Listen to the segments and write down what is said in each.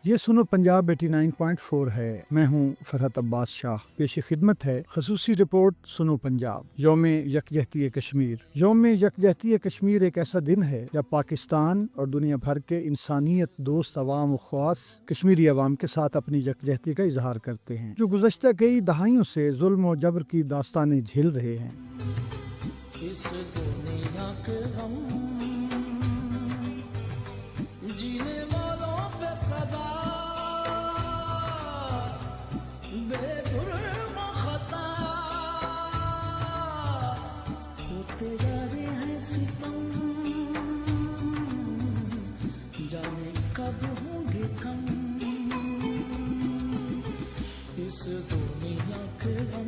یہ سنو پنجاب 89.4 ہے۔ میں ہوں فرحت عباس شاہ۔ پیش خدمت ہے خصوصی رپورٹ سنو پنجاب۔ یوم یکجہتی کشمیر۔ یوم یکجہتی کشمیر ایک ایسا دن ہے جب پاکستان اور دنیا بھر کے انسانیت دوست عوام و خواص کشمیری عوام کے ساتھ اپنی یکجہتی کا اظہار کرتے ہیں، جو گزشتہ کئی دہائیوں سے ظلم و جبر کی داستانیں جھیل رہے ہیں۔ اس دنیا کے غم جینے والوں پہ صدا بے جرم خطا ہوتے جا رہے ہیں ستم، جانے کب ہوں گے کم اس دنیا کے غم۔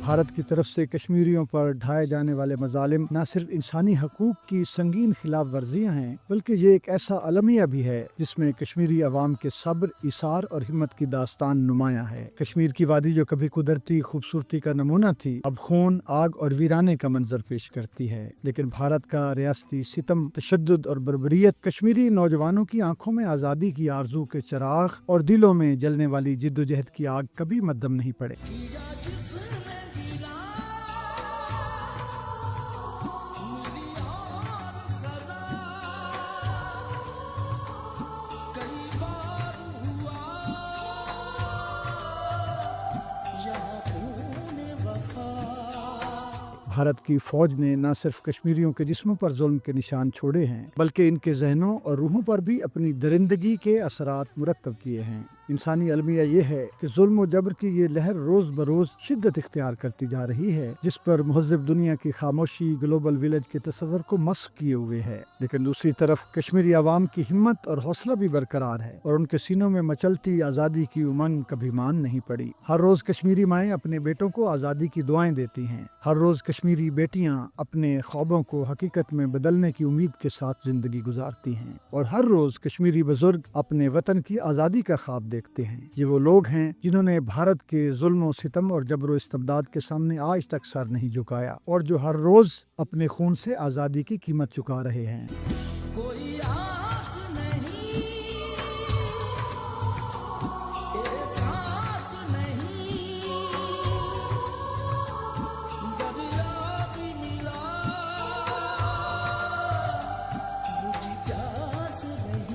بھارت کی طرف سے کشمیریوں پر ڈھائے جانے والے مظالم نہ صرف انسانی حقوق کی سنگین خلاف ورزیاں ہیں، بلکہ یہ ایک ایسا المیہ بھی ہے جس میں کشمیری عوام کے صبر، ایثار اور ہمت کی داستان نمایاں ہے۔ کشمیر کی وادی جو کبھی قدرتی خوبصورتی کا نمونہ تھی، اب خون، آگ اور ویرانے کا منظر پیش کرتی ہے۔ لیکن بھارت کا ریاستی ستم، تشدد اور بربریت کشمیری نوجوانوں کی آنکھوں میں آزادی کی آرزو کے چراغ اور دلوں میں جلنے والی جدوجہد کی آگ کبھی مدھم نہیں پڑے۔ بھارت کی فوج نے نہ صرف کشمیریوں کے جسموں پر ظلم کے نشان چھوڑے ہیں، بلکہ ان کے ذہنوں اور روحوں پر بھی اپنی درندگی کے اثرات مرتب کیے ہیں۔ انسانی المیہ یہ ہے کہ ظلم و جبر کی یہ لہر روز بروز شدت اختیار کرتی جا رہی ہے، جس پر مہذب دنیا کی خاموشی گلوبل ولیج کے تصور کو مسخ کیے ہوئے ہے۔ لیکن دوسری طرف کشمیری عوام کی ہمت اور حوصلہ بھی برقرار ہے، اور ان کے سینوں میں مچلتی آزادی کی امنگ کبھی مان نہیں پڑی۔ ہر روز کشمیری مائیں اپنے بیٹوں کو آزادی کی دعائیں دیتی ہیں۔ ہر روز کشمیری بیٹیاں اپنے خوابوں کو حقیقت میں بدلنے کی امید کے ساتھ زندگی گزارتی ہیں، اور ہر روز کشمیری بزرگ اپنے وطن کی آزادی کا خواب دیکھتے ہیں۔ یہ وہ لوگ ہیں جنہوں نے بھارت کے ظلم و ستم اور جبر و استبداد کے سامنے آج تک سر نہیں جھکایا، اور جو ہر روز اپنے خون سے آزادی کی قیمت چکا رہے ہیں۔ کوئی آس نہیں، احساس نہیں، دریا بھی ملا مجھے پیاس نہیں۔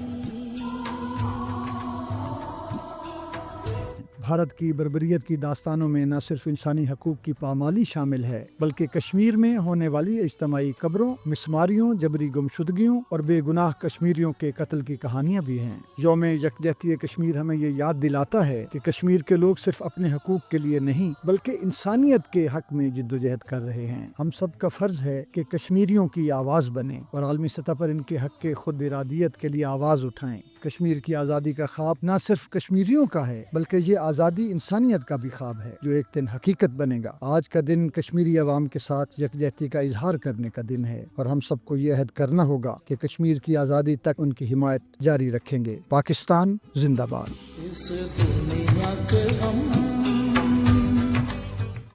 بھارت کی بربریت کی داستانوں میں نہ صرف انسانی حقوق کی پامالی شامل ہے، بلکہ کشمیر میں ہونے والی اجتماعی قبروں، مسماریوں، جبری گمشدگیوں اور بے گناہ کشمیریوں کے قتل کی کہانیاں بھی ہیں۔ یوم یکجہتی کشمیر ہمیں یہ یاد دلاتا ہے کہ کشمیر کے لوگ صرف اپنے حقوق کے لیے نہیں، بلکہ انسانیت کے حق میں جدوجہد کر رہے ہیں۔ ہم سب کا فرض ہے کہ کشمیریوں کی آواز بنیں اور عالمی سطح پر ان کے حق کے خود ارادیت کے لیے آواز اٹھائیں۔ کشمیر کی آزادی کا خواب نہ صرف کشمیریوں کا ہے، بلکہ یہ آزادی انسانیت کا بھی خواب ہے، جو ایک دن حقیقت بنے گا۔ آج کا دن کشمیری عوام کے ساتھ یکجہتی کا اظہار کرنے کا دن ہے، اور ہم سب کو یہ عہد کرنا ہوگا کہ کشمیر کی آزادی تک ان کی حمایت جاری رکھیں گے۔ پاکستان زندہ باد۔ اس دنیا کے غم